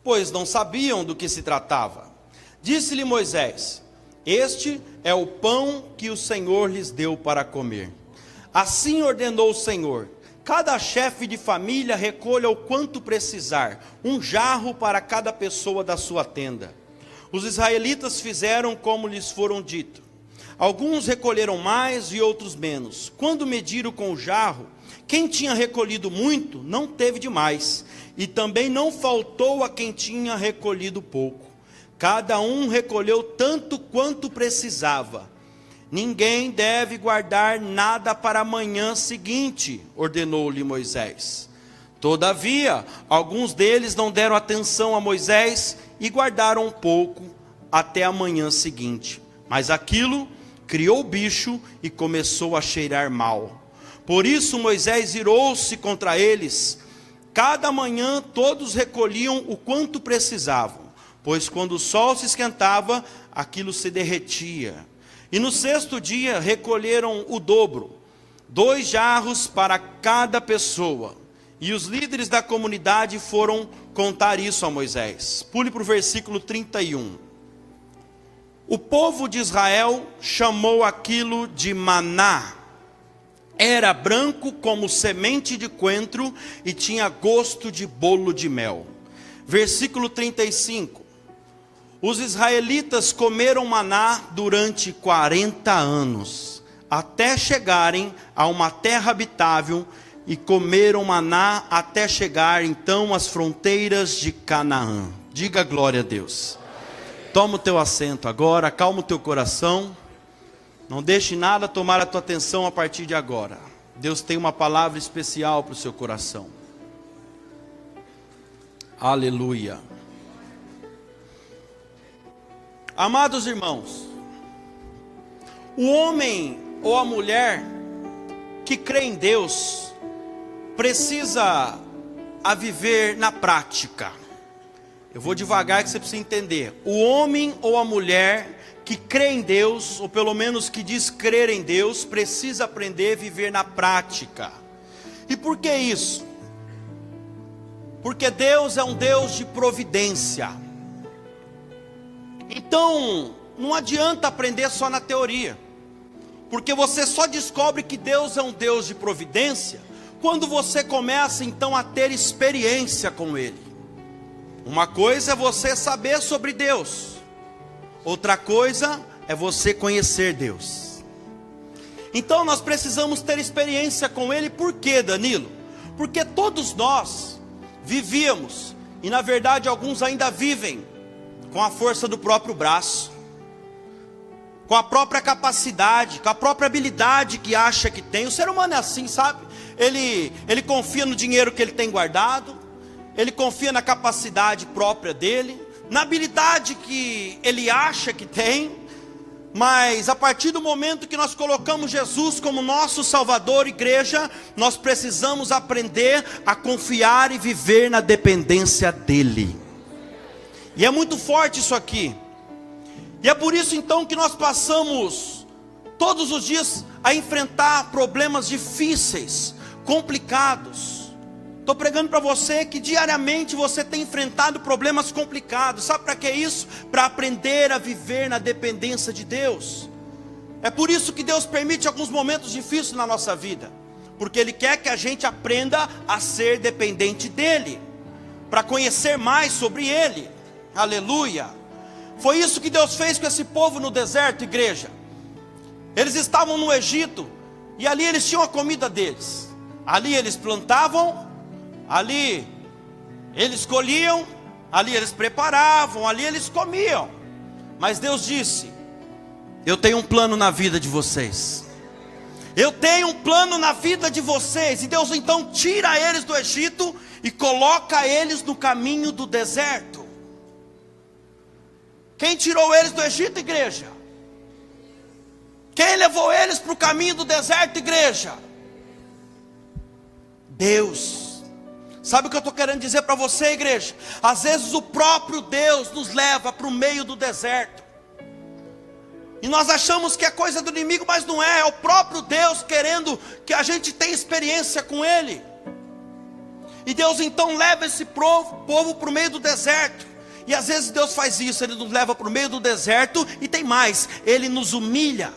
pois não sabiam do que se tratava. Disse-lhe Moisés: este é o pão que o Senhor lhes deu para comer. Assim ordenou o Senhor: cada chefe de família recolha o quanto precisar, um jarro para cada pessoa da sua tenda. Os israelitas fizeram como lhes foram dito. Alguns recolheram mais e outros menos. Quando mediram com o jarro, quem tinha recolhido muito não teve demais, e também não faltou a quem tinha recolhido pouco. Cada um recolheu tanto quanto precisava. Ninguém deve guardar nada para a manhã seguinte, ordenou-lhe Moisés. Todavia, alguns deles não deram atenção a Moisés e guardaram um pouco até a manhã seguinte. Mas aquilo criou bicho e começou a cheirar mal. Por isso Moisés irou-se contra eles. Cada manhã todos recolhiam o quanto precisavam, pois quando o sol se esquentava, aquilo se derretia. E no sexto dia recolheram o dobro, 2 jarros para cada pessoa. E os líderes da comunidade foram contar isso a Moisés. Pule para o versículo 31. O povo de Israel chamou aquilo de maná. Era branco como semente de coentro e tinha gosto de bolo de mel. Versículo 35. Os israelitas comeram maná durante 40 anos, até chegarem a uma terra habitável, e comeram maná até chegar então às fronteiras de Canaã. Diga glória a Deus. Toma o teu assento agora, acalma o teu coração. Não deixe nada tomar a tua atenção a partir de agora. Deus tem uma palavra especial para o seu coração. Aleluia. Amados irmãos, o homem ou a mulher que crê em Deus precisa a viver na prática. Eu vou devagar que você precisa entender. O homem ou a mulher que crê em Deus, ou pelo menos que diz crer em Deus, precisa aprender a viver na prática. E por que isso? Porque Deus é um Deus de providência. Então, não adianta aprender só na teoria, porque você só descobre que Deus é um Deus de providência quando você começa então a ter experiência com Ele. Uma coisa é você saber sobre Deus, outra coisa é você conhecer Deus. Então nós precisamos ter experiência com Ele. Por quê, Danilo? Porque todos nós vivíamos, e na verdade alguns ainda vivem, com a força do próprio braço, com a própria capacidade, com a própria habilidade que acha que tem. O ser humano é assim, sabe? Ele confia no dinheiro que ele tem guardado, ele confia na capacidade própria dele, na habilidade que ele acha que tem. Mas a partir do momento que nós colocamos Jesus como nosso Salvador, igreja, nós precisamos aprender a confiar e viver na dependência dEle. E é muito forte isso aqui. E é por isso então que nós passamos todos os dias a enfrentar problemas difíceis, complicados. Estou pregando para você que diariamente você tem enfrentado problemas complicados. Sabe para que isso? Para aprender a viver na dependência de Deus. É por isso que Deus permite alguns momentos difíceis na nossa vida, porque Ele quer que a gente aprenda a ser dependente dEle, para conhecer mais sobre Ele. Aleluia. Foi isso que Deus fez com esse povo no deserto, igreja. Eles estavam no Egito, e ali eles tinham a comida deles. Ali eles plantavam, ali eles colhiam, ali eles preparavam, ali eles comiam. Mas Deus disse: eu tenho um plano na vida de vocês. Eu tenho um plano na vida de vocês. E Deus então tira eles do Egito e coloca eles no caminho do deserto. Quem tirou eles do Egito, igreja? Quem levou eles para o caminho do deserto, igreja? Deus. Sabe o que eu estou querendo dizer para você, igreja? Às vezes o próprio Deus nos leva para o meio do deserto, e nós achamos que é coisa do inimigo, mas não é. É o próprio Deus querendo que a gente tenha experiência com Ele. E Deus então leva esse povo para o meio do deserto. E às vezes Deus faz isso, Ele nos leva para o meio do deserto. E tem mais, Ele nos humilha,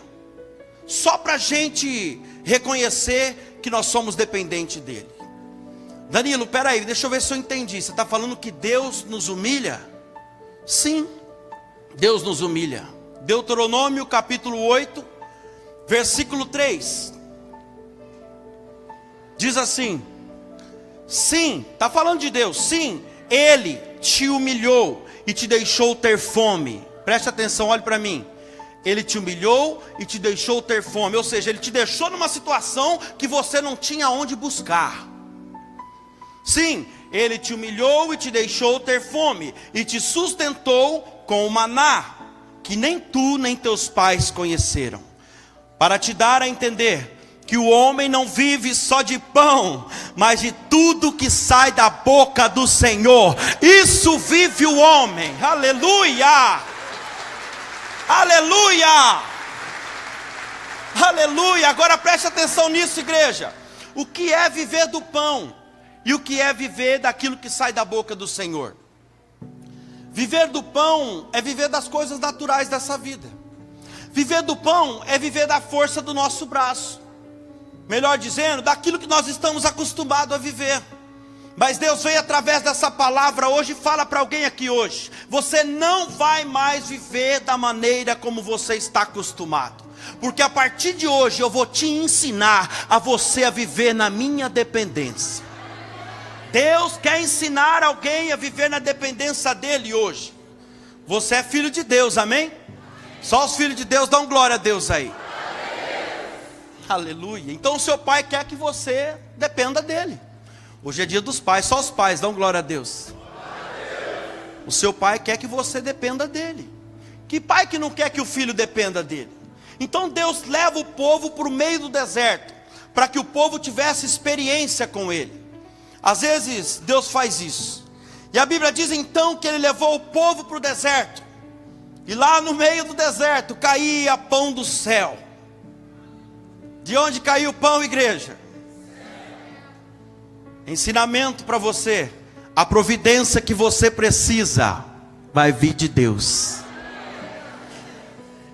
só para a gente reconhecer que nós somos dependentes dEle. Danilo, peraí, deixa eu ver se eu entendi. Você está falando que Deus nos humilha? Sim, Deus nos humilha. Deuteronômio capítulo 8, versículo 3. Diz assim: sim, está falando de Deus. Sim, Ele te humilhou e te deixou ter fome. Preste atenção, olhe para mim. Ele te humilhou e te deixou ter fome. Ou seja, Ele te deixou numa situação que você não tinha onde buscar. Sim, Ele te humilhou e te deixou ter fome, e te sustentou com o maná, que nem tu nem teus pais conheceram, para te dar a entender que o homem não vive só de pão, mas de tudo que sai da boca do Senhor. Isso vive o homem. Aleluia! Aleluia! Aleluia! Agora preste atenção nisso, igreja. O que é viver do pão? E o que é viver daquilo que sai da boca do Senhor? Viver do pão é viver das coisas naturais dessa vida. Viver do pão é viver da força do nosso braço. Melhor dizendo, daquilo que nós estamos acostumados a viver. Mas Deus veio através dessa palavra hoje e fala para alguém aqui hoje: você não vai mais viver da maneira como você está acostumado. Porque a partir de hoje eu vou te ensinar a você a viver na minha dependência. Deus quer ensinar alguém a viver na dependência dEle hoje. Você é filho de Deus, amém? Só os filhos de Deus dão glória a Deus aí. Aleluia. Então o seu pai quer que você dependa dEle. Hoje é dia dos pais, só os pais dão glória a Deus. O seu pai quer que você dependa dEle. Que pai que não quer que o filho dependa dEle? Então Deus leva o povo para o meio do deserto, para que o povo tivesse experiência com Ele. Às vezes Deus faz isso. E a Bíblia diz então que Ele levou o povo para o deserto. E lá no meio do deserto caía pão do céu. De onde caiu o pão, igreja? Ensinamento para você: a providência que você precisa vai vir de Deus.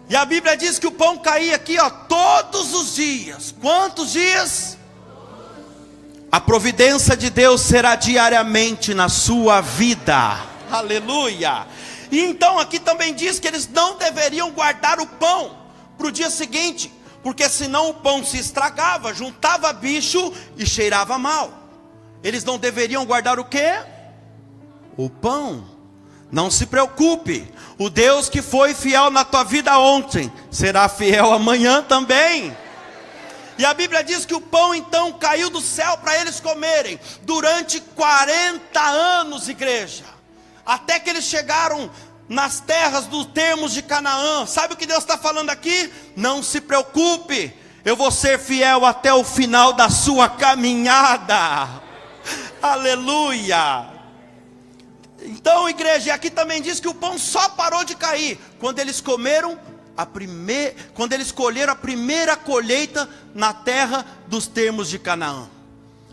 E a Bíblia diz que o pão caía aqui, ó, todos os dias. Quantos dias? A providência de Deus será diariamente na sua vida. Aleluia. E então aqui também diz que eles não deveriam guardar o pão para o dia seguinte, porque senão o pão se estragava, juntava bicho e cheirava mal. Eles não deveriam guardar o quê? O pão. Não se preocupe, o Deus que foi fiel na tua vida ontem será fiel amanhã também. E a Bíblia diz que o pão então caiu do céu para eles comerem durante 40 anos, igreja. Até que eles chegaram nas terras dos termos de Canaã. Sabe o que Deus está falando aqui? Não se preocupe, eu vou ser fiel até o final da sua caminhada. Aleluia. Então, igreja, aqui também diz que o pão só parou de cair quando eles comeram quando eles colheram a primeira colheita na terra dos termos de Canaã.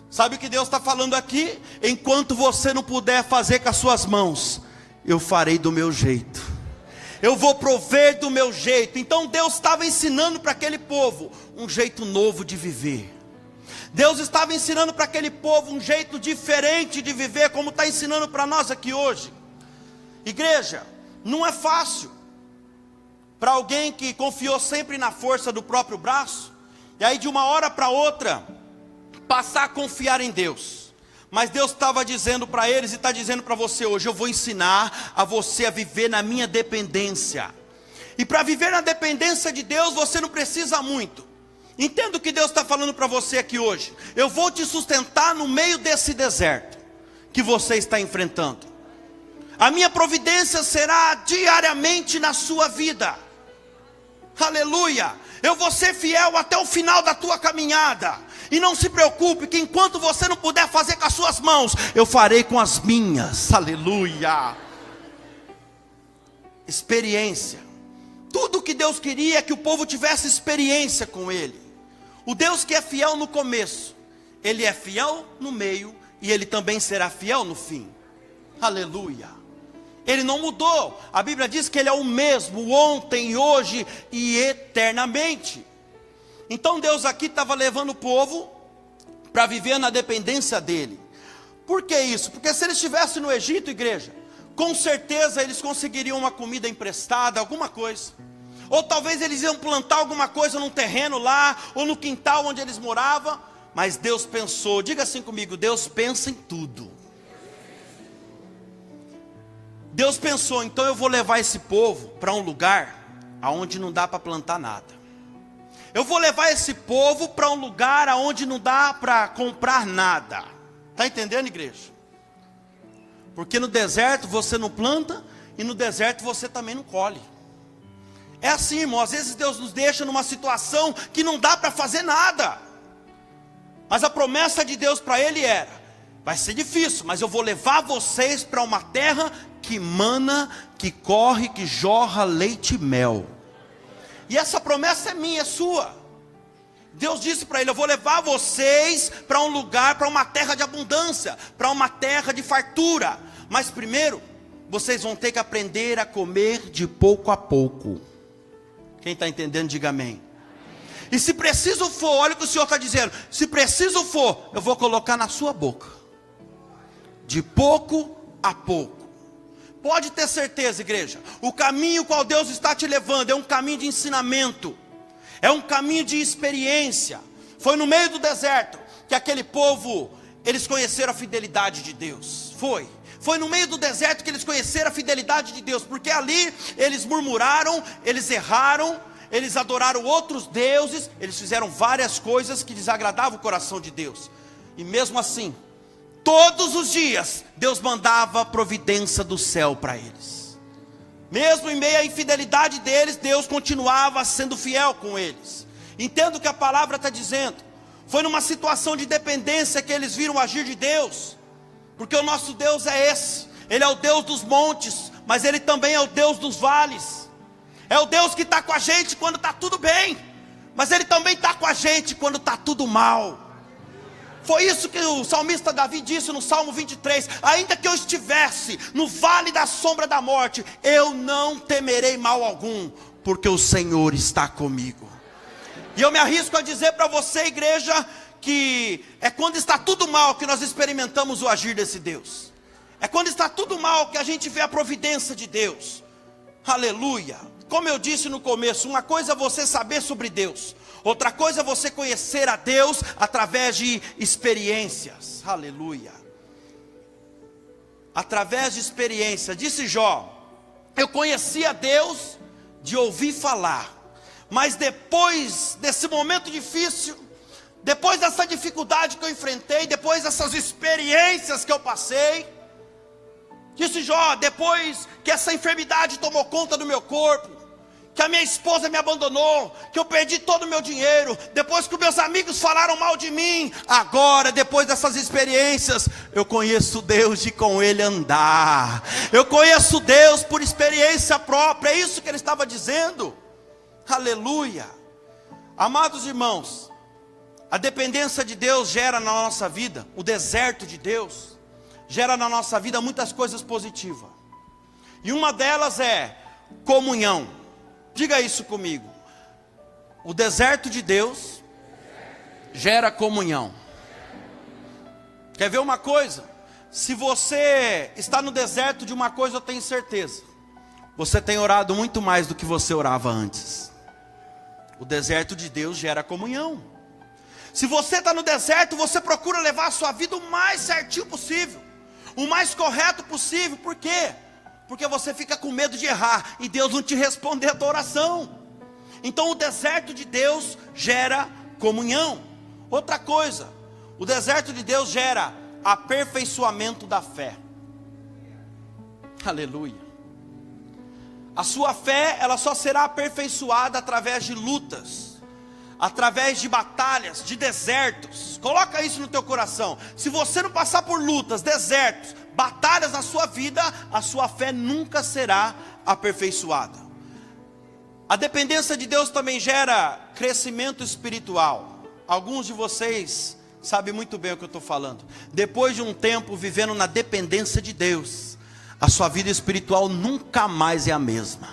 Sabe o que Deus está falando aqui? Enquanto você não puder fazer com as suas mãos, eu farei do meu jeito. Eu vou prover do meu jeito. Então Deus estava ensinando para aquele povo um jeito novo de viver. Deus estava ensinando para aquele povo um jeito diferente de viver, como está ensinando para nós aqui hoje. Igreja, não é fácil para alguém que confiou sempre na força do próprio braço, e aí de uma hora para outra passar a confiar em Deus. Mas Deus estava dizendo para eles e está dizendo para você hoje: eu vou ensinar a você a viver na minha dependência. E para viver na dependência de Deus você não precisa muito. Entenda o que Deus está falando para você aqui hoje. Eu vou te sustentar no meio desse deserto que você está enfrentando. A minha providência será diariamente na sua vida. Aleluia. Eu vou ser fiel até o final da tua caminhada. E não se preocupe que enquanto você não puder fazer com as suas mãos, eu farei com as minhas. Aleluia. Experiência. Tudo que Deus queria é que o povo tivesse experiência com Ele. O Deus que é fiel no começo, Ele é fiel no meio e Ele também será fiel no fim. Aleluia. Ele não mudou. A Bíblia diz que Ele é o mesmo ontem, hoje e eternamente. Então Deus aqui estava levando o povo para viver na dependência dEle. Por que isso? Porque se eles estivessem no Egito, igreja, com certeza eles conseguiriam uma comida emprestada, alguma coisa. Ou talvez eles iam plantar alguma coisa num terreno lá, ou no quintal onde eles moravam. Mas Deus pensou, diga assim comigo, Deus pensa em tudo. Deus pensou, então eu vou levar esse povo para um lugar onde não dá para plantar nada. Eu vou levar esse povo para um lugar onde não dá para comprar nada. Está entendendo, igreja? Porque no deserto você não planta e no deserto você também não colhe. É assim, irmão, às vezes Deus nos deixa numa situação que não dá para fazer nada. Mas a promessa de Deus para ele era: vai ser difícil, mas eu vou levar vocês para uma terra que mana, que corre, que jorra leite e mel. E essa promessa é minha, é sua. Deus disse para ele: eu vou levar vocês para um lugar, para uma terra de abundância, para uma terra de fartura. Mas primeiro, vocês vão ter que aprender a comer de pouco a pouco. Quem está entendendo, diga amém. E se preciso for, olha o que o Senhor está dizendo: se preciso for, eu vou colocar na sua boca, de pouco a pouco. Pode ter certeza, igreja, o caminho qual Deus está te levando é um caminho de ensinamento, é um caminho de experiência. Foi no meio do deserto que aquele povo, eles conheceram a fidelidade de Deus. Foi no meio do deserto que eles conheceram a fidelidade de Deus, porque ali eles murmuraram, eles erraram, eles adoraram outros deuses, eles fizeram várias coisas que desagradavam o coração de Deus. E mesmo assim, todos os dias, Deus mandava providência do céu para eles. Mesmo em meio à infidelidade deles, Deus continuava sendo fiel com eles. Entenda o que a palavra está dizendo. Foi numa situação de dependência que eles viram o agir de Deus. Porque o nosso Deus é esse. Ele é o Deus dos montes, mas Ele também é o Deus dos vales. É o Deus que está com a gente quando está tudo bem, mas Ele também está com a gente quando está tudo mal. Foi isso que o salmista Davi disse no Salmo 23: ainda que eu estivesse no vale da sombra da morte, eu não temerei mal algum, porque o Senhor está comigo. E eu me arrisco a dizer para você, igreja, que é quando está tudo mal que nós experimentamos o agir desse Deus. É quando está tudo mal que a gente vê a providência de Deus. Aleluia. Como eu disse no começo, uma coisa é você saber sobre Deus, outra coisa é você conhecer a Deus através de experiências. Aleluia. Através de experiência. Disse Jó: eu conhecia Deus de ouvir falar, mas depois desse momento difícil, depois dessa dificuldade que eu enfrentei, depois dessas experiências que eu passei, disse Jó, depois que essa enfermidade tomou conta do meu corpo, que a minha esposa me abandonou, que eu perdi todo o meu dinheiro, depois que os meus amigos falaram mal de mim, agora, depois dessas experiências, eu conheço Deus de com Ele andar. Eu conheço Deus por experiência própria. É isso que ele estava dizendo. Aleluia. Amados irmãos, a dependência de Deus gera na nossa vida, o deserto de Deus gera na nossa vida muitas coisas positivas. E uma delas é comunhão. Diga isso comigo. O deserto de Deus gera comunhão. Quer ver uma coisa? Se você está no deserto de uma coisa, eu tenho certeza, você tem orado muito mais do que você orava antes. O deserto de Deus gera comunhão. Se você está no deserto, você procura levar a sua vida o mais certinho possível, o mais correto possível. Por quê? Porque você fica com medo de errar e Deus não te responder a tua oração. Então o deserto de Deus gera comunhão. Outra coisa, o deserto de Deus gera aperfeiçoamento da fé. Aleluia. A sua fé, ela só será aperfeiçoada através de lutas, através de batalhas, de desertos. Coloca isso no teu coração. Se você não passar por lutas, desertos, batalhas na sua vida, a sua fé nunca será aperfeiçoada. A dependência de Deus também gera crescimento espiritual. Alguns de vocês sabe muito bem o que eu estou falando. Depois de um tempo vivendo na dependência de Deus, a sua vida espiritual nunca mais é a mesma.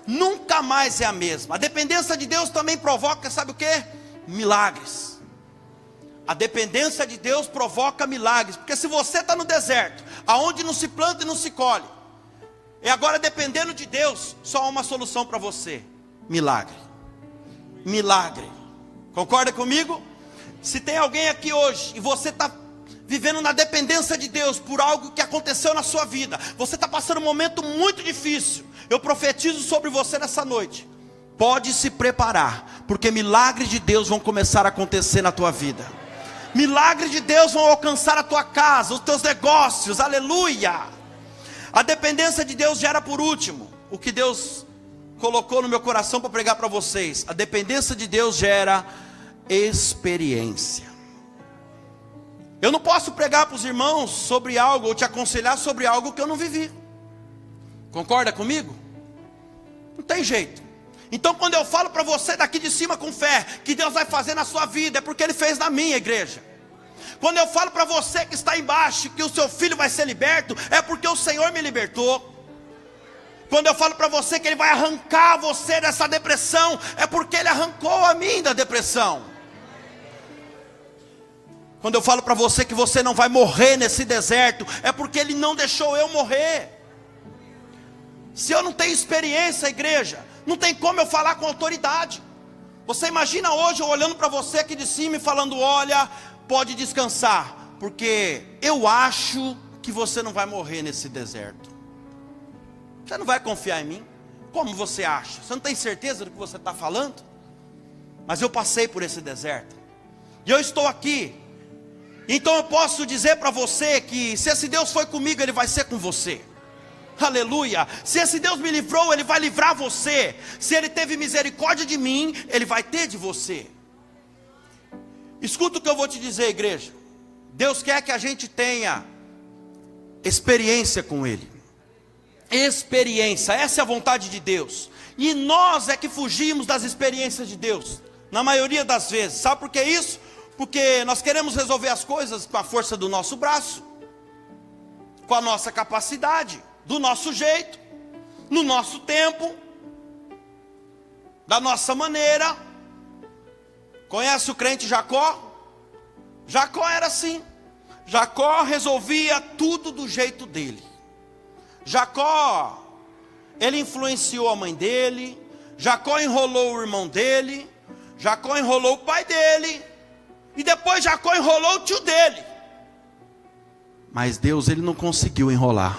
Nunca mais é a mesma. A dependência de Deus também provoca, sabe o que? Milagres. A dependência de Deus provoca milagres. Porque se você está no deserto, aonde não se planta e não se colhe, e agora dependendo de Deus, só há uma solução para você: milagre. Milagre. Concorda comigo? Se tem alguém aqui hoje e você está vivendo na dependência de Deus por algo que aconteceu na sua vida, você está passando um momento muito difícil, eu profetizo sobre você nessa noite: pode se preparar, porque milagres de Deus vão começar a acontecer na tua vida. Milagres de Deus vão alcançar a tua casa, os teus negócios, aleluia. A dependência de Deus gera, por último, o que Deus colocou no meu coração para pregar para vocês: a dependência de Deus gera experiência. Eu não posso pregar para os irmãos sobre algo, ou te aconselhar sobre algo que eu não vivi. Concorda comigo? Não tem jeito. Então quando eu falo para você daqui de cima com fé, que Deus vai fazer na sua vida, é porque Ele fez na minha, igreja. Quando eu falo para você que está embaixo, que o seu filho vai ser liberto, é porque o Senhor me libertou. Quando eu falo para você que Ele vai arrancar você dessa depressão, é porque Ele arrancou a mim da depressão. Quando eu falo para você que você não vai morrer nesse deserto, é porque Ele não deixou eu morrer. Se eu não tenho experiência, igreja, não tem como eu falar com autoridade. Você imagina hoje eu olhando para você aqui de cima e falando: olha, pode descansar, porque eu acho que você não vai morrer nesse deserto. Você não vai confiar em mim? Como você acha? Você não tem certeza do que você está falando? Mas eu passei por esse deserto, e eu estou aqui. Então eu posso dizer para você que se esse Deus foi comigo, Ele vai ser com você. Aleluia. Se esse Deus me livrou, Ele vai livrar você. Se Ele teve misericórdia de mim, Ele vai ter de você. Escuta o que eu vou te dizer, igreja. Deus quer que a gente tenha experiência com Ele. Experiência, essa é a vontade de Deus. E nós é que fugimos das experiências de Deus, na maioria das vezes. Sabe por que isso? Porque nós queremos resolver as coisas com a força do nosso braço, com a nossa capacidade, do nosso jeito, no nosso tempo, da nossa maneira. Conhece o crente Jacó? Jacó era assim. Jacó resolvia tudo do jeito dele. Jacó, ele influenciou a mãe dele. Jacó enrolou o irmão dele. Jacó enrolou o pai dele. E depois Jacó enrolou o tio dele. Mas Deus, Ele não conseguiu enrolar.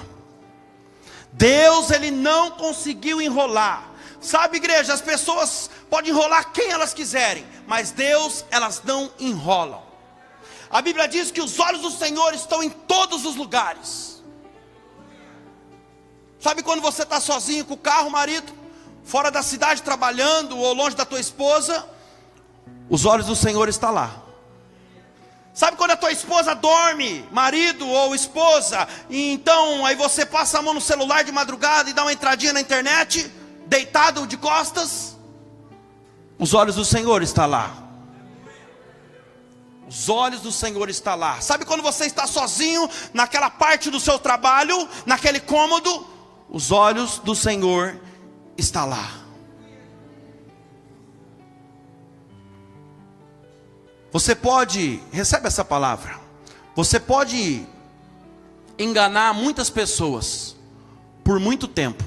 Deus, Ele não conseguiu enrolar. Sabe, igreja, as pessoas podem enrolar quem elas quiserem, mas Deus, elas não enrolam. A Bíblia diz que os olhos do Senhor estão em todos os lugares. Sabe quando você está sozinho com o carro, marido, fora da cidade trabalhando, ou longe da tua esposa, os olhos do Senhor estão lá. Sabe quando a tua esposa dorme, marido ou esposa, e então aí você passa a mão no celular de madrugada e dá uma entradinha na internet, deitado de costas? Os olhos do Senhor estão lá. Os olhos do Senhor estão lá. Sabe quando você está sozinho naquela parte do seu trabalho, naquele cômodo? Os olhos do Senhor estão lá. Você pode, recebe essa palavra, você pode enganar muitas pessoas por muito tempo,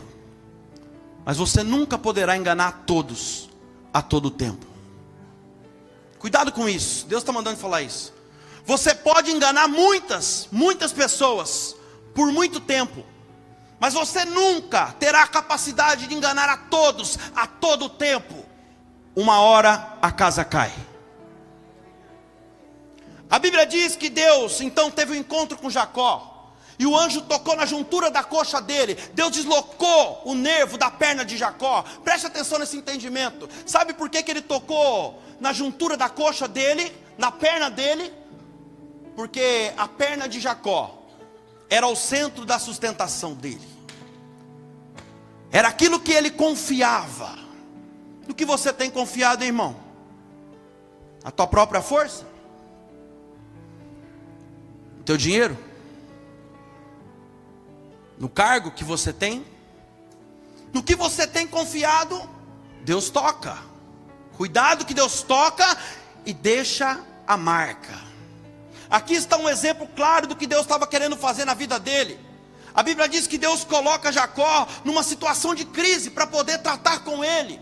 mas você nunca poderá enganar todos a todo tempo. Cuidado com isso, Deus está mandando falar isso. Você pode enganar muitas pessoas por muito tempo, mas você nunca terá a capacidade de enganar a todos a todo tempo. Uma hora a casa cai. A Bíblia diz que Deus então teve um encontro com Jacó, e o anjo tocou na juntura da coxa dele. Deus deslocou o nervo da perna de Jacó. Preste atenção nesse entendimento. Sabe por que ele tocou na juntura da coxa dele, na perna dele? Porque a perna de Jacó era o centro da sustentação dele. Era aquilo que ele confiava. No que você tem confiado, irmão? A tua própria força? teu dinheiro? No cargo que você tem? No que você tem confiado, Deus toca. Cuidado que Deus toca e deixa a marca. Aqui está um exemplo claro do que Deus estava querendo fazer na vida dele. A Bíblia diz que Deus coloca Jacó numa situação de crise para poder tratar com ele.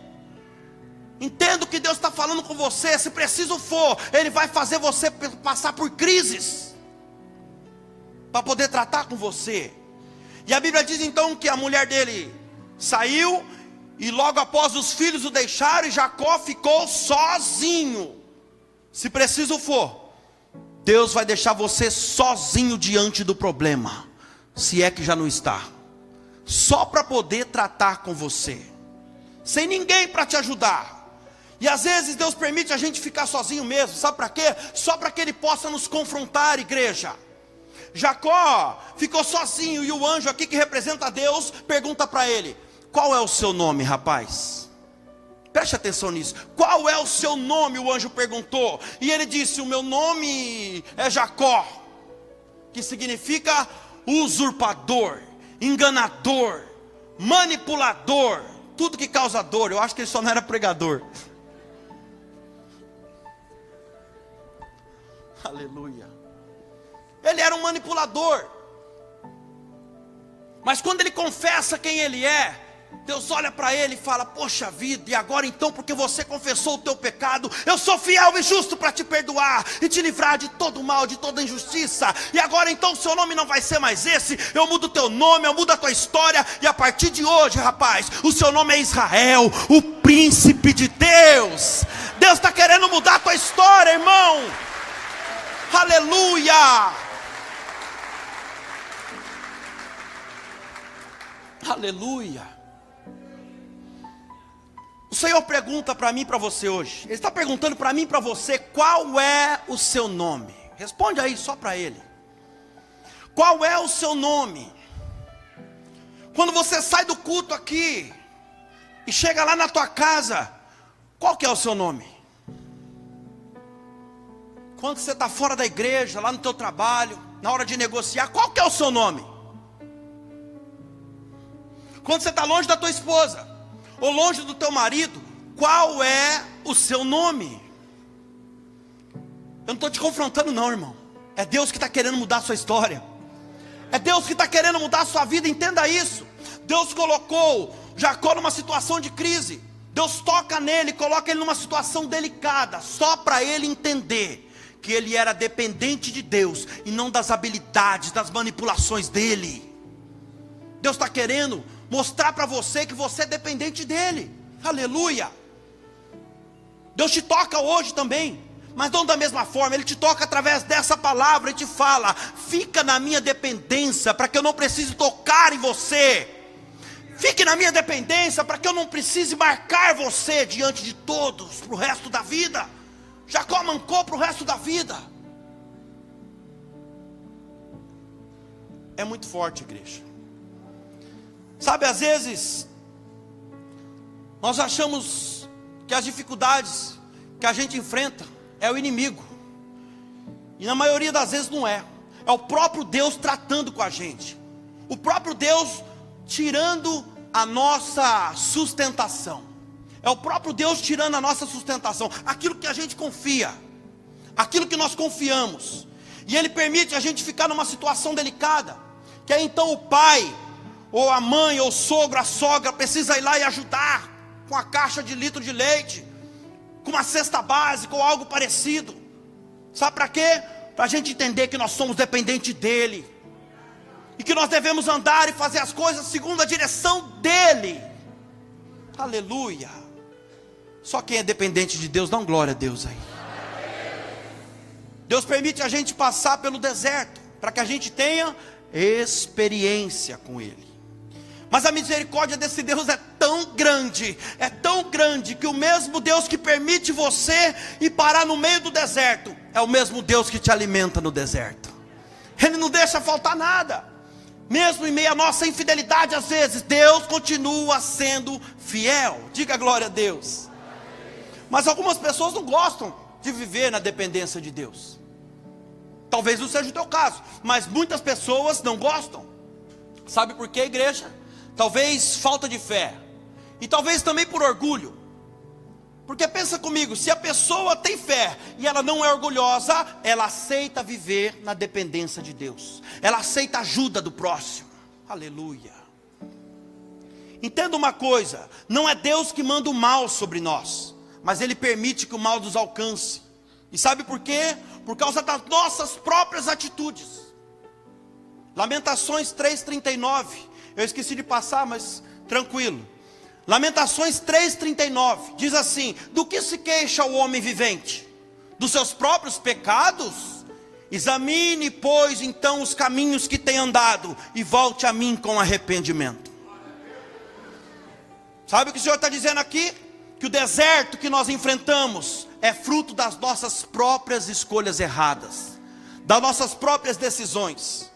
Entenda o que Deus está falando com você. Se preciso for, Ele vai fazer você passar por crises para poder tratar com você. E a Bíblia diz então que a mulher dele saiu e logo após os filhos o deixaram e Jacó ficou sozinho. Se preciso for, Deus vai deixar você sozinho diante do problema, se é que já não está, só para poder tratar com você, sem ninguém para te ajudar. E às vezes Deus permite a gente ficar sozinho mesmo, sabe para quê? Só para que Ele possa nos confrontar, igreja. Jacó ficou sozinho e o anjo aqui que representa Deus pergunta para ele: qual é o seu nome, rapaz? Preste atenção nisso. Qual é o seu nome? O anjo perguntou. E ele disse: o meu nome é Jacó, que significa usurpador, enganador, manipulador, tudo que causa dor. Eu acho que ele só não era pregador. Aleluia. Ele era um manipulador. Mas quando ele confessa quem ele é, Deus olha para ele e fala: poxa vida, e agora então, porque você confessou o teu pecado, eu sou fiel e justo para te perdoar e te livrar de todo mal, de toda injustiça. E agora então o seu nome não vai ser mais esse. Eu mudo o teu nome, eu mudo a tua história. E a partir de hoje, rapaz, o seu nome é Israel, o príncipe de Deus. Deus está querendo mudar a tua história, irmão. Aleluia. Aleluia. O Senhor pergunta para mim e para você hoje. Ele está perguntando para mim e para você: qual é o seu nome? Responde aí só para Ele. Qual é o seu nome? Quando você sai do culto aqui e chega lá na tua casa, qual que é o seu nome? Quando você está fora da igreja, lá no teu trabalho, na hora de negociar, qual que é o seu nome? Quando você está longe da tua esposa, ou longe do teu marido, qual é o seu nome? Eu não estou te confrontando não, irmão. É Deus que está querendo mudar a sua história. É Deus que está querendo mudar a sua vida, entenda isso. Deus colocou Jacó numa situação de crise. Deus toca nele, coloca ele numa situação delicada, só para ele entender que ele era dependente de Deus e não das habilidades, das manipulações dele. Deus está querendo mostrar para você que você é dependente dele. Aleluia. Deus te toca hoje também, mas não da mesma forma. Ele te toca através dessa palavra e te fala: fica na minha dependência, para que eu não precise tocar em você. Fique na minha dependência, para que eu não precise marcar você diante de todos para o resto da vida. Jacó mancou para o resto da vida. É muito forte, igreja. Sabe, às vezes nós achamos que as dificuldades que a gente enfrenta é o inimigo, e na maioria das vezes não é. É o próprio Deus tratando com a gente. O próprio Deus tirando a nossa sustentação. É o próprio Deus tirando a nossa sustentação, aquilo que a gente confia, aquilo que nós confiamos. E Ele permite a gente ficar numa situação delicada, que aí então o pai, ou a mãe, ou o sogro, a sogra, precisa ir lá e ajudar com a caixa de litro de leite, com uma cesta básica ou algo parecido. Sabe para quê? Para a gente entender que nós somos dependentes dEle, e que nós devemos andar e fazer as coisas segundo a direção dEle. Aleluia. Só quem é dependente de Deus, dá um glória a Deus aí. Deus permite a gente passar pelo deserto, para que a gente tenha experiência com Ele. Mas a misericórdia desse Deus é tão grande, que o mesmo Deus que permite você ir parar no meio do deserto, é o mesmo Deus que te alimenta no deserto. Ele não deixa faltar nada. Mesmo em meio à nossa infidelidade às vezes, Deus continua sendo fiel. Diga glória a Deus. Mas algumas pessoas não gostam de viver na dependência de Deus. Talvez não seja o teu caso, mas muitas pessoas não gostam. Sabe por quê, igreja? Talvez falta de fé, e talvez também por orgulho. Porque pensa comigo, se a pessoa tem fé e ela não é orgulhosa, ela aceita viver na dependência de Deus, ela aceita a ajuda do próximo. Aleluia. Entenda uma coisa, não é Deus que manda o mal sobre nós, mas Ele permite que o mal nos alcance. E sabe por quê? Por causa das nossas próprias atitudes. Lamentações 3:39, eu esqueci de passar, mas tranquilo. Lamentações 3:39, diz assim: do que se queixa o homem vivente? Dos seus próprios pecados? Examine, pois, então os caminhos que tem andado, e volte a mim com arrependimento. Sabe o que o Senhor está dizendo aqui? Que o deserto que nós enfrentamos é fruto das nossas próprias escolhas erradas, das nossas próprias decisões.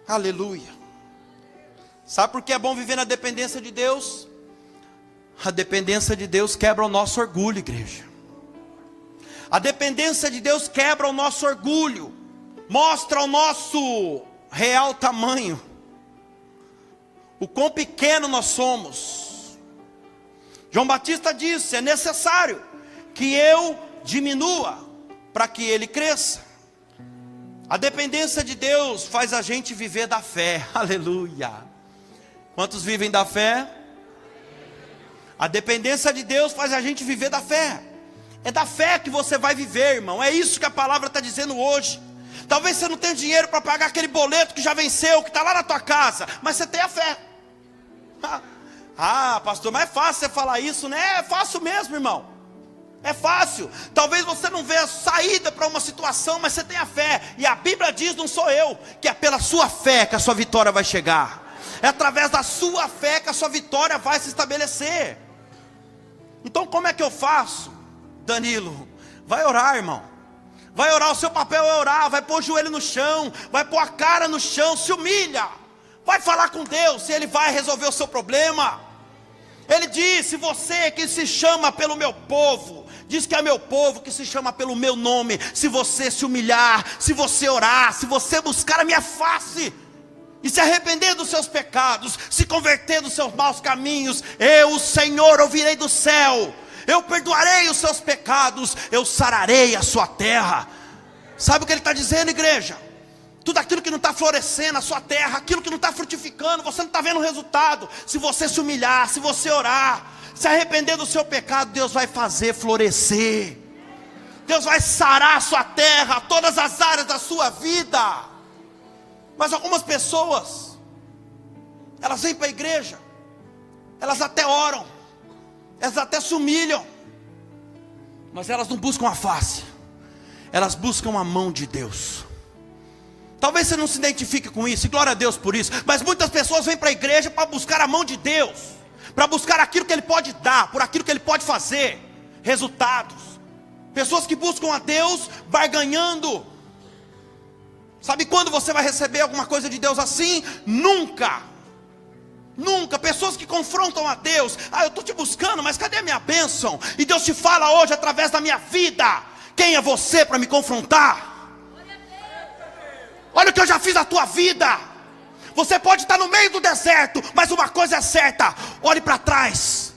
Aleluia. Sabe por que é bom viver na dependência de Deus? A dependência de Deus quebra o nosso orgulho, igreja. A dependência de Deus quebra o nosso orgulho, mostra o nosso real tamanho, o quão pequeno nós somos. João Batista disse: é necessário que eu diminua para que ele cresça. A dependência de Deus faz a gente viver da fé. Aleluia. Quantos vivem da fé? A dependência de Deus faz a gente viver da fé. É da fé que você vai viver, irmão. É isso que a palavra está dizendo hoje. Talvez você não tenha dinheiro para pagar aquele boleto que já venceu, que está lá na tua casa, mas você tem a fé. Ah, pastor, mas é fácil você falar isso, né? É fácil mesmo, irmão. É fácil. Talvez você não veja saída para uma situação, mas você tem a fé. E a Bíblia diz, não sou eu, que é pela sua fé que a sua vitória vai chegar. É através da sua fé que a sua vitória vai se estabelecer. Então como é que eu faço, Danilo? Vai orar, irmão. Vai orar, o seu papel é orar. Vai pôr o joelho no chão, vai pôr a cara no chão, se humilha. Vai falar com Deus, e Ele vai resolver o seu problema. Ele disse: você que se chama pelo meu povo, diz que é meu povo que se chama pelo meu nome. Se você se humilhar, se você orar, se você buscar a minha face, e se arrepender dos seus pecados, se converter dos seus maus caminhos, eu, o Senhor, ouvirei do céu, eu perdoarei os seus pecados, eu sararei a sua terra. Sabe o que ele está dizendo, igreja? Tudo aquilo que não está florescendo a sua terra, aquilo que não está frutificando, você não está vendo o resultado. Se você se humilhar, se você orar, se arrepender do seu pecado, Deus vai fazer florescer. Deus vai sarar a sua terra, todas as áreas da sua vida. Mas algumas pessoas, elas vêm para a igreja, elas até oram, elas até se humilham, mas elas não buscam a face, elas buscam a mão de Deus. Talvez você não se identifique com isso, e glória a Deus por isso, mas muitas pessoas vêm para a igreja para buscar a mão de Deus, para buscar aquilo que Ele pode dar, por aquilo que Ele pode fazer, resultados. Pessoas que buscam a Deus barganhando. Sabe quando você vai receber alguma coisa de Deus assim? Nunca. Nunca. Pessoas que confrontam a Deus: ah, eu estou te buscando, mas cadê a minha bênção? E Deus te fala hoje através da minha vida: quem é você para me confrontar? Olha o que eu já fiz na tua vida. Você pode estar no meio do deserto, mas uma coisa é certa: olhe para trás.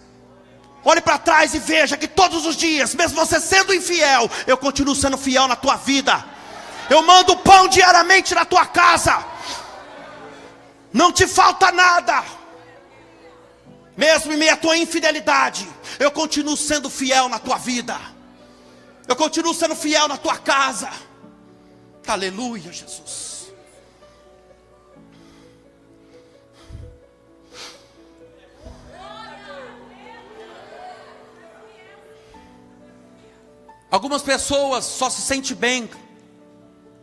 Olhe para trás e veja que todos os dias, mesmo você sendo infiel, eu continuo sendo fiel na tua vida. Eu mando pão diariamente na tua casa. Não te falta nada. Mesmo em meio à tua infidelidade, eu continuo sendo fiel na tua vida. Eu continuo sendo fiel na tua casa. Aleluia, Jesus. Algumas pessoas só se sentem bem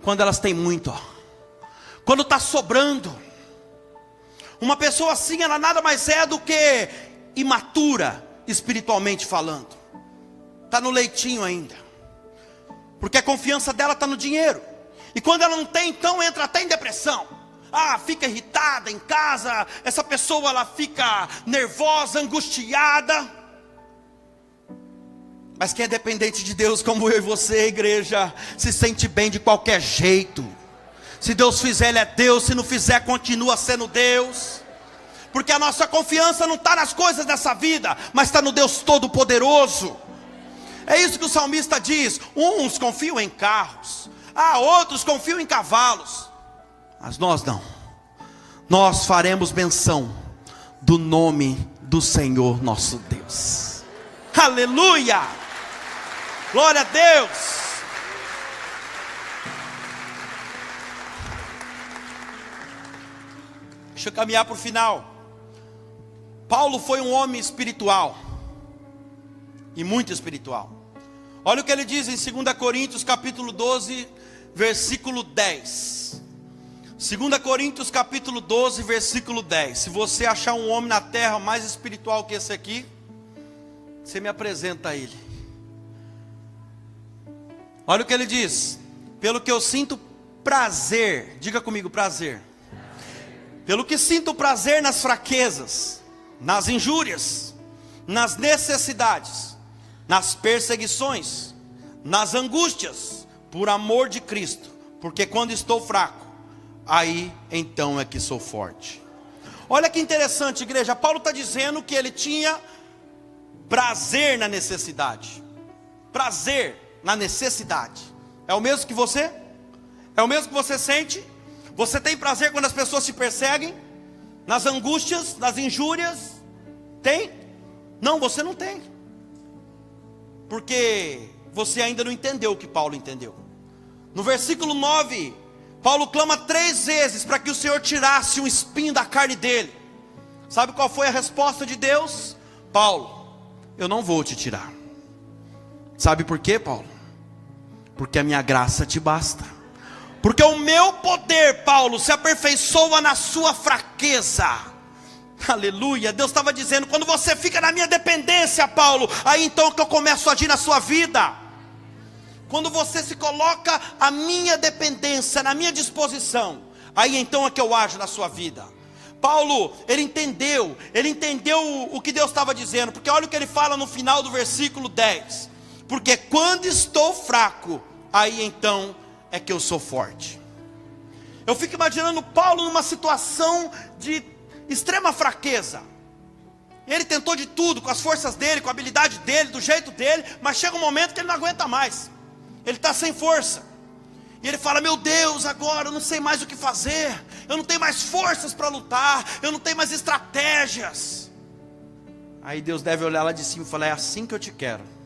quando elas têm muito, quando está sobrando. Uma pessoa assim, ela nada mais é do que imatura, espiritualmente falando. Está no leitinho ainda, porque a confiança dela está no dinheiro. E quando ela não tem, então entra até em depressão. Ah, fica irritada em casa. Essa pessoa, ela fica nervosa, angustiada. Mas quem é dependente de Deus, como eu e você, igreja, se sente bem de qualquer jeito. Se Deus fizer, Ele é Deus. Se não fizer, continua sendo Deus. Porque a nossa confiança não está nas coisas dessa vida, mas está no Deus Todo-Poderoso. É isso que o salmista diz. Uns confiam em carros, outros confiam em cavalos, mas nós não. Nós faremos menção do nome do Senhor nosso Deus. Aleluia! Glória a Deus! Deixa eu caminhar para o final. Paulo foi um homem espiritual, e muito espiritual. Olha o que ele diz em 2 Coríntios capítulo 12, versículo 10. 2 Coríntios capítulo 12, versículo 10. Se você achar um homem na terra mais espiritual que esse aqui, você me apresenta a ele. Olha o que ele diz: pelo que eu sinto prazer, diga comigo, prazer. Pelo que sinto prazer nas fraquezas, nas injúrias, nas necessidades, nas perseguições, nas angústias, por amor de Cristo. Porque quando estou fraco, aí então é que sou forte. Olha que interessante, igreja. Paulo está dizendo que ele tinha prazer na necessidade. Prazer na necessidade. É o mesmo que você? É o mesmo que você sente? Você tem prazer quando as pessoas te perseguem? Nas angústias, nas injúrias? Tem? Não, você não tem. Porque você ainda não entendeu o que Paulo entendeu. No versículo 9, Paulo clama 3 vezes para que o Senhor tirasse um espinho da carne dele. Sabe qual foi a resposta de Deus? Paulo, eu não vou te tirar. Sabe por quê, Paulo? Porque a minha graça te basta. Porque o meu poder, Paulo, se aperfeiçoa na sua fraqueza. Aleluia. Deus estava dizendo: quando você fica na minha dependência, Paulo, aí então que eu começo a agir na sua vida. Quando você se coloca a minha dependência, na minha disposição, aí então é que eu ajo na sua vida. Paulo, ele entendeu o que Deus estava dizendo. Porque olha o que ele fala no final do versículo 10. Porque quando estou fraco, aí então é que eu sou forte. Eu fico imaginando Paulo numa situação de extrema fraqueza. Ele tentou de tudo, com as forças dele, com a habilidade dele, do jeito dele, mas chega um momento que ele não aguenta mais. Ele está sem força. E ele fala: meu Deus, agora eu não sei mais o que fazer. Eu não tenho mais forças para lutar. Eu não tenho mais estratégias. Aí Deus deve olhar lá de cima e falar: é assim que eu te quero.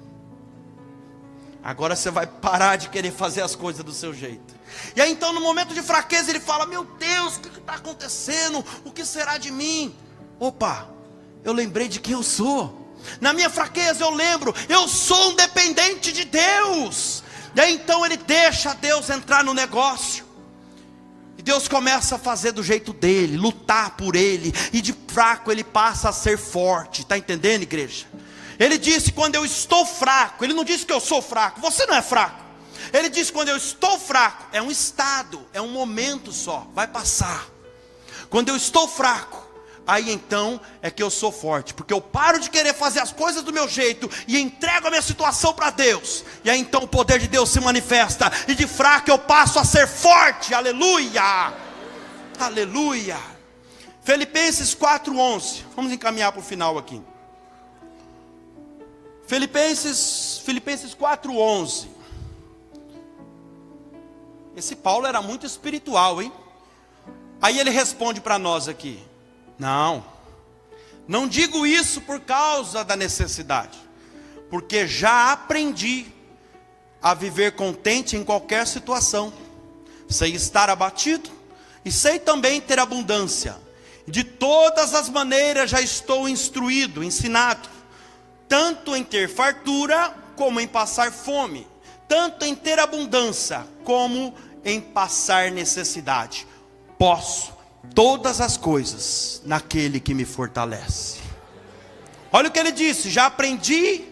Agora você vai parar de querer fazer as coisas do seu jeito. E aí então no momento de fraqueza ele fala: meu Deus, o que está acontecendo? O que será de mim? Opa, eu lembrei de quem eu sou. Na minha fraqueza eu lembro, eu sou um dependente de Deus. E aí então ele deixa Deus entrar no negócio. E Deus começa a fazer do jeito dele, lutar por ele. E de fraco ele passa a ser forte. Está entendendo, igreja? Ele disse: quando eu estou fraco. Ele não disse que eu sou fraco. Você não é fraco. Ele disse: quando eu estou fraco. É um estado, é um momento só, vai passar. Quando eu estou fraco, aí então é que eu sou forte. Porque eu paro de querer fazer as coisas do meu jeito e entrego a minha situação para Deus. E aí então o poder de Deus se manifesta. E de fraco eu passo a ser forte. Aleluia. Aleluia. Filipenses 4:11. Vamos encaminhar para o final aqui. Filipenses 4:11. Esse Paulo era muito espiritual, hein? Aí ele responde para nós aqui: não digo isso por causa da necessidade, porque já aprendi a viver contente em qualquer situação. Sei estar abatido e sei também ter abundância. De todas as maneiras já estou instruído, ensinado, tanto em ter fartura como em passar fome, tanto em ter abundância como em passar necessidade. Posso todas as coisas naquele que me fortalece. Olha o que ele disse: já aprendi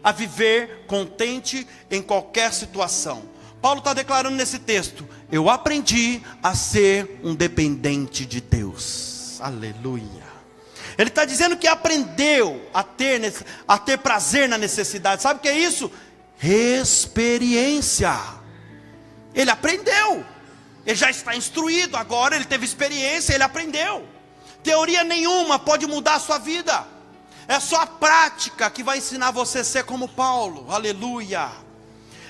a viver contente em qualquer situação. Paulo está declarando nesse texto: eu aprendi a ser um dependente de Deus. Aleluia. Ele está dizendo que aprendeu a ter prazer na necessidade. Sabe o que é isso? Experiência. Ele aprendeu. Ele já está instruído agora, ele teve experiência, ele aprendeu. Teoria nenhuma pode mudar a sua vida. É só a prática que vai ensinar você a ser como Paulo. Aleluia.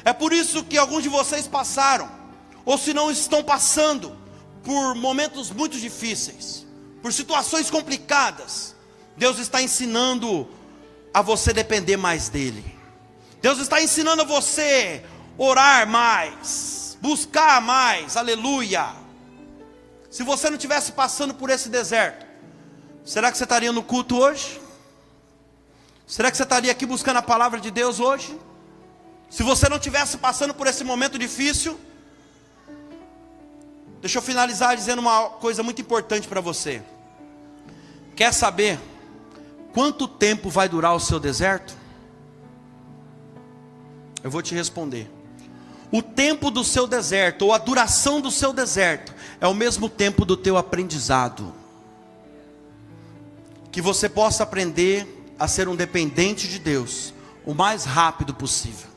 É por isso que alguns de vocês passaram, ou se não estão passando, por momentos muito difíceis, por situações complicadas. Deus está ensinando a você depender mais dEle. Deus está ensinando a você orar mais, buscar mais, aleluia. Se você não estivesse passando por esse deserto, será que você estaria no culto hoje? Será que você estaria aqui buscando a palavra de Deus hoje? Se você não estivesse passando por esse momento difícil? Deixa eu finalizar dizendo uma coisa muito importante para você. Quer saber quanto tempo vai durar o seu deserto? Eu vou te responder. O tempo do seu deserto, ou a duração do seu deserto, é o mesmo tempo do teu aprendizado. Que você possa aprender a ser um dependente de Deus o mais rápido possível.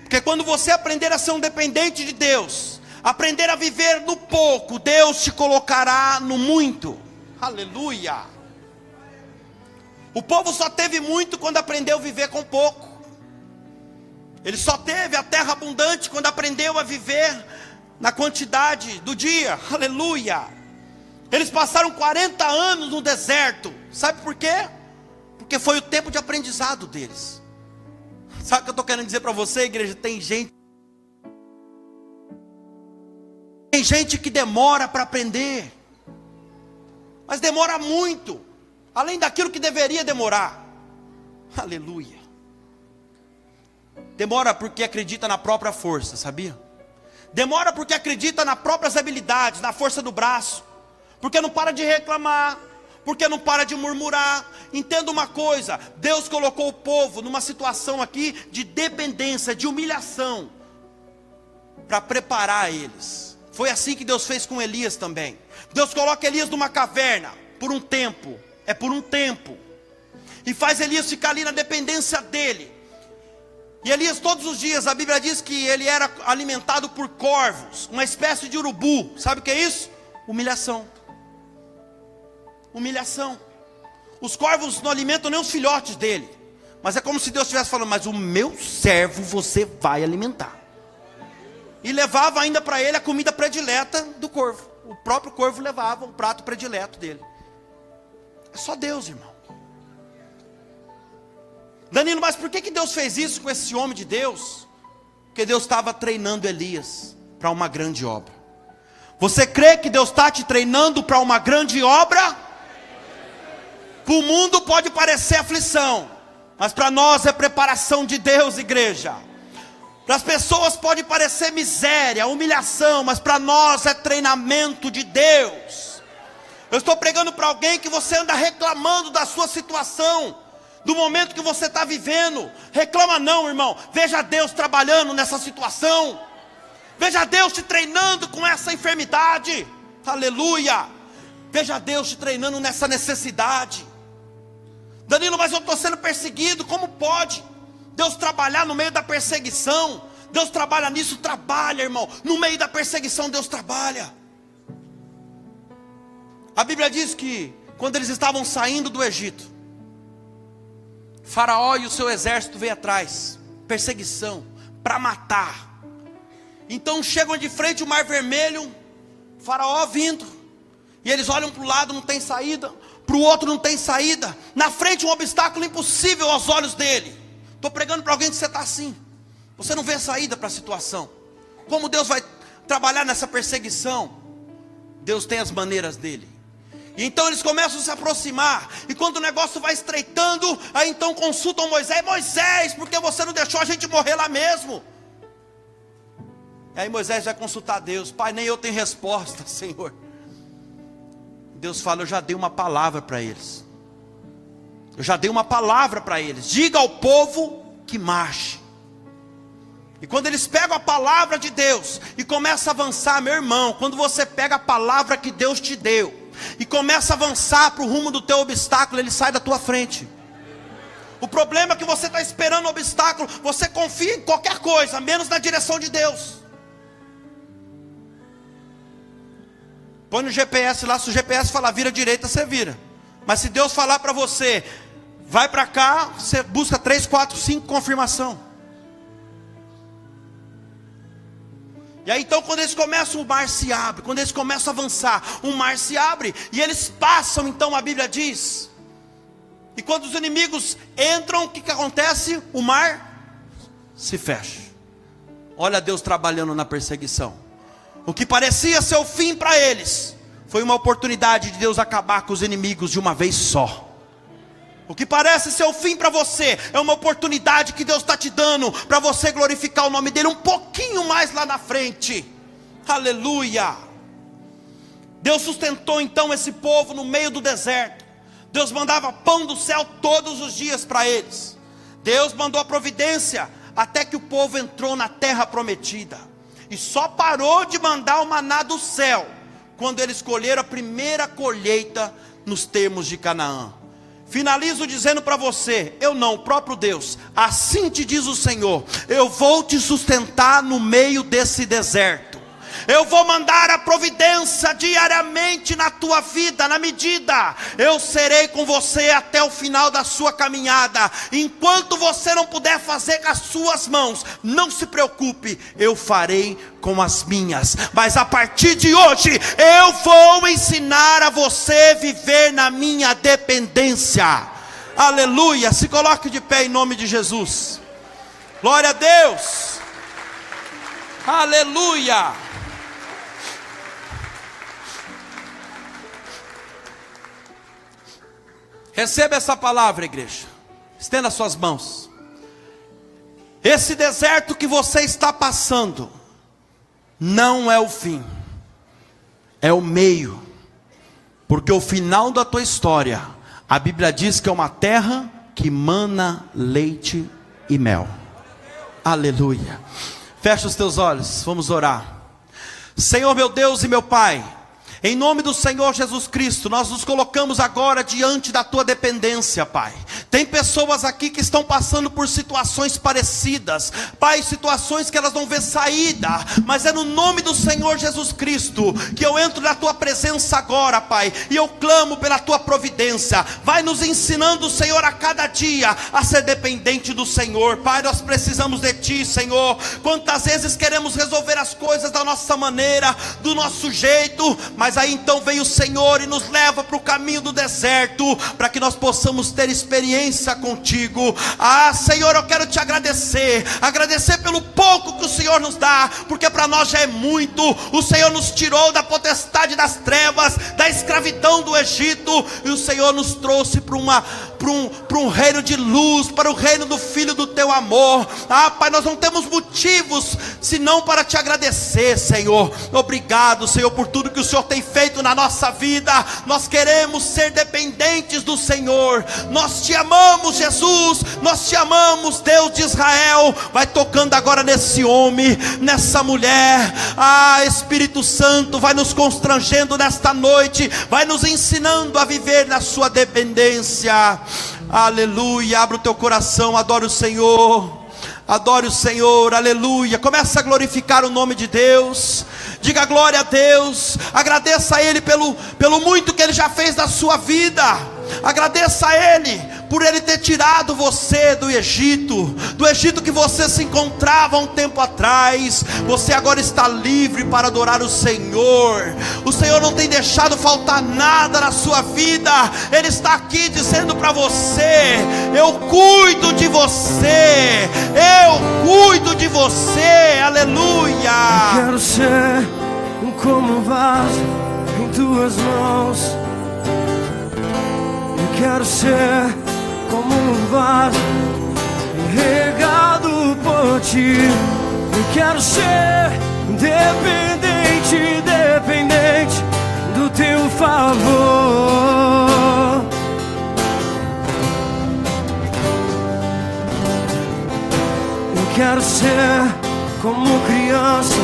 Porque quando você aprender a ser um dependente de Deus, aprender a viver no pouco, Deus te colocará no muito. Aleluia. O povo só teve muito quando aprendeu a viver com pouco. Ele só teve a terra abundante quando aprendeu a viver na quantidade do dia. Aleluia. Eles passaram 40 anos no deserto. Sabe por quê? Porque foi o tempo de aprendizado deles. Sabe o que eu estou querendo dizer para você, igreja? Tem gente que demora para aprender, mas demora muito, além daquilo que deveria demorar. Aleluia. Demora porque acredita na própria força, sabia? Demora porque acredita nas próprias habilidades, na força do braço, porque não para de reclamar, porque não para de murmurar. Entenda uma coisa: Deus colocou o povo numa situação aqui de dependência, de humilhação, para preparar eles. Foi assim que Deus fez com Elias também. Deus coloca Elias numa caverna, por um tempo, e faz Elias ficar ali na dependência dele. E Elias todos os dias, a Bíblia diz que ele era alimentado por corvos, uma espécie de urubu. Sabe o que é isso? Humilhação. Humilhação. Os corvos não alimentam nem os filhotes dele, mas é como se Deus estivesse falando: mas o meu servo você vai alimentar. E levava ainda para ele a comida predileta do corvo. O próprio corvo levava o prato predileto dele. É só Deus, irmão. Danilo, mas por que Deus fez isso com esse homem de Deus? Porque Deus estava treinando Elias para uma grande obra. Você crê que Deus está te treinando para uma grande obra? Para o mundo pode parecer aflição, mas para nós é preparação de Deus, igreja. Para as pessoas pode parecer miséria, humilhação, mas para nós é treinamento de Deus. Eu estou pregando para alguém que você anda reclamando da sua situação, do momento que você está vivendo. Reclama não, irmão. Veja Deus trabalhando nessa situação. Veja Deus te treinando com essa enfermidade. Aleluia. Veja Deus te treinando nessa necessidade. Danilo, mas eu estou sendo perseguido. Como pode Deus trabalhar no meio da perseguição? Deus trabalha nisso, trabalha, irmão. No meio da perseguição Deus trabalha. A Bíblia diz que quando eles estavam saindo do Egito, Faraó e o seu exército veio atrás, perseguição, para matar. Então chegam de frente o Mar Vermelho, Faraó vindo, e eles olham para o lado, não tem saída, para o outro não tem saída, na frente um obstáculo impossível aos olhos dele. Estou pregando para alguém que você está assim, você não vê saída para a situação. Como Deus vai trabalhar nessa perseguição? Deus tem as maneiras dele. E então eles começam a se aproximar, e quando o negócio vai estreitando, aí então consultam Moisés: Moisés, por que você não deixou a gente morrer lá mesmo? E aí Moisés vai consultar Deus: Pai, nem eu tenho resposta, Senhor. Deus fala: eu já dei uma palavra para eles. Eu já dei uma palavra para eles. Diga ao povo que marche. E quando eles pegam a palavra de Deus e começam a avançar, meu irmão, quando você pega a palavra que Deus te deu, e começa a avançar para o rumo do teu obstáculo, ele sai da tua frente. O problema é que você está esperando o obstáculo, você confia em qualquer coisa, menos na direção de Deus. Põe no GPS lá, se o GPS falar vira à direita, você vira. Mas se Deus falar para você, vai para cá, você busca 3, 4, 5 confirmação. E aí então quando eles começam, o mar se abre. Quando eles começam a avançar, o mar se abre. E eles passam, então a Bíblia diz. E quando os inimigos entram, o que acontece? O mar se fecha. Olha Deus trabalhando na perseguição. O que parecia ser o fim para eles, foi uma oportunidade de Deus acabar com os inimigos de uma vez só. O que parece ser o fim para você, é uma oportunidade que Deus está te dando, para você glorificar o nome dEle um pouquinho mais lá na frente. Aleluia. Deus sustentou então esse povo no meio do deserto. Deus mandava pão do céu todos os dias para eles. Deus mandou a providência, até que o povo entrou na terra prometida. E só parou de mandar o maná do céu, quando eles colheram a primeira colheita nos termos de Canaã. Finalizo dizendo para você, eu não, o próprio Deus, assim te diz o Senhor, eu vou te sustentar no meio desse deserto. Eu vou mandar a providência diariamente na tua vida, na medida. Eu serei com você até o final da sua caminhada. Enquanto você não puder fazer com as suas mãos, não se preocupe, eu farei com as minhas. Mas a partir de hoje, eu vou ensinar a você viver na minha dependência. Aleluia, se coloque de pé em nome de Jesus. Glória a Deus. Aleluia. Receba essa palavra, igreja. Estenda suas mãos. Esse deserto que você está passando não é o fim, é o meio. Porque o final da tua história, a Bíblia diz que é uma terra que mana leite e mel. Aleluia. Fecha os teus olhos, vamos orar. Senhor meu Deus e meu Pai, em nome do Senhor Jesus Cristo, nós nos colocamos agora diante da tua dependência, Pai. Tem pessoas aqui que estão passando por situações parecidas, Pai, situações que elas não vê saída, mas é no nome do Senhor Jesus Cristo que eu entro na tua presença agora, Pai, e eu clamo pela tua providência. Vai nos ensinando, Senhor, a cada dia a ser dependente do Senhor. Pai, nós precisamos de ti, Senhor. Quantas vezes queremos resolver as coisas da nossa maneira, do nosso jeito, mas aí então vem o Senhor e nos leva para o caminho do deserto, para que nós possamos ter experiência contigo. Ah, Senhor, eu quero te agradecer pelo pouco que o Senhor nos dá, porque para nós já é muito. O Senhor nos tirou da potestade das trevas, da escravidão do Egito, e o Senhor nos trouxe para um reino de luz, para o reino do Filho do teu amor. Ah, Pai, nós não temos motivos senão para te agradecer, Senhor. Obrigado, Senhor, por tudo que o Senhor tem feito na nossa vida. Nós queremos ser dependentes do Senhor. Nós te amamos, Jesus. Nós te amamos, Deus de Israel. Vai tocando agora nesse homem, nessa mulher. Ah, Espírito Santo, vai nos constrangendo nesta noite, vai nos ensinando a viver na sua dependência. Aleluia. Abra o teu coração, adore o Senhor. Adore o Senhor, aleluia. Começa a glorificar o nome de Deus. Diga glória a Deus. Agradeça a Ele pelo muito que Ele já fez na sua vida. Agradeça a Ele por Ele ter tirado você do Egito que você se encontrava um tempo atrás. Você agora está livre para adorar o Senhor. O Senhor não tem deixado faltar nada na sua vida. Ele está aqui dizendo para você: eu cuido de você, eu cuido de você. Aleluia. Eu quero ser como um vaso em tuas mãos. Eu quero ser como um vaso regado por ti. Eu quero ser dependente do teu favor. Eu quero ser como criança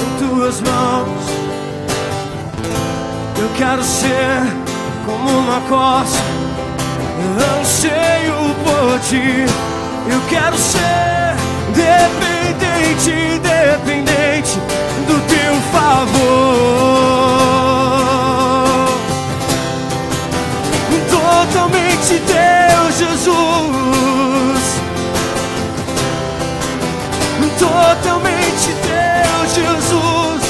em tuas mãos. Eu quero ser como uma costa, anseio por ti. Eu quero ser dependente, dependente do teu favor. Totalmente teu, Jesus. Totalmente teu, Jesus.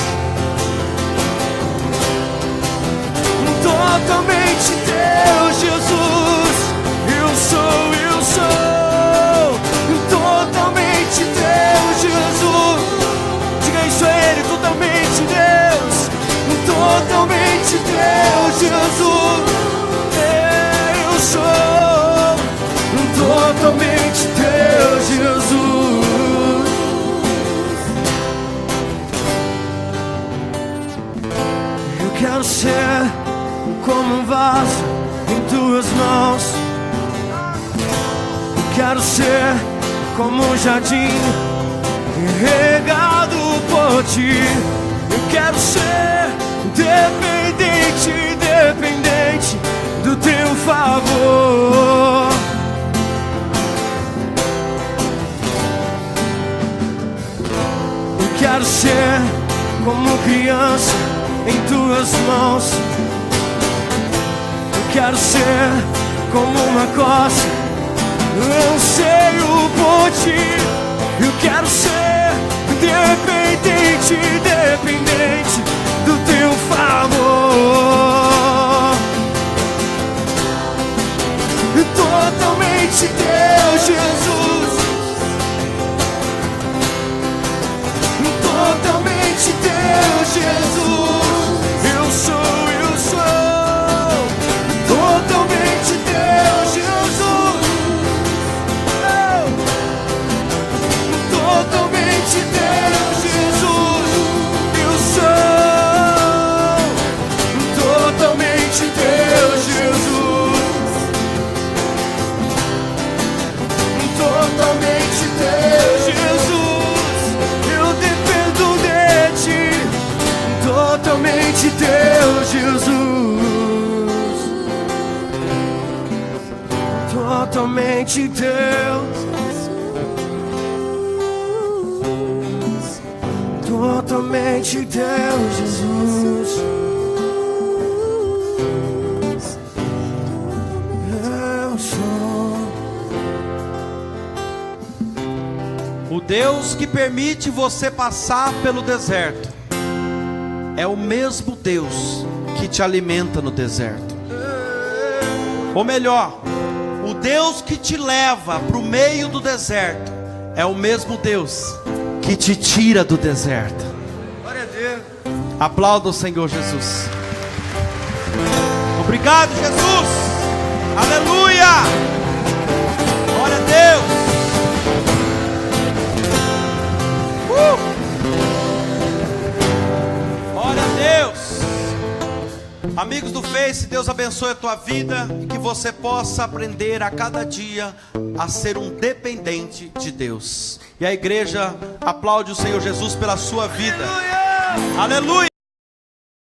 Totalmente teu, Jesus. Eu sou totalmente teu, Jesus. Diga isso a Ele, totalmente Deus. Totalmente teu, Jesus. Eu sou totalmente teu, Jesus. Eu quero ser como um vaso em tuas mãos. Eu quero ser como um jardim regado por ti. Eu quero ser dependente, dependente do teu favor. Eu quero ser como criança em tuas mãos. Eu quero ser como uma costa, anseio por ti. Eu quero ser dependente, dependente do teu favor. Totalmente teu, Jesus. Totalmente teu, Jesus. Eu sou totalmente teu, Jesus. Totalmente teu, Jesus. Eu sou totalmente teu, Jesus. Totalmente teu, Jesus. Eu dependo de ti. Totalmente teu, Jesus. Totalmente teu. Totalmente teu, Jesus. Eu sou O Deus que permite você passar pelo deserto é o mesmo Deus que te alimenta no deserto. Ou melhor, o Deus que te leva para o meio do deserto é o mesmo Deus que te tira do deserto. Glória a Deus. Aplauda o Senhor Jesus. Obrigado, Jesus. Aleluia. Glória a Deus. Glória a Deus. Amigos do Face, Deus abençoe a tua vida e que você possa aprender a cada dia a ser um dependente de Deus. E a igreja aplaude o Senhor Jesus pela sua vida. Aleluia.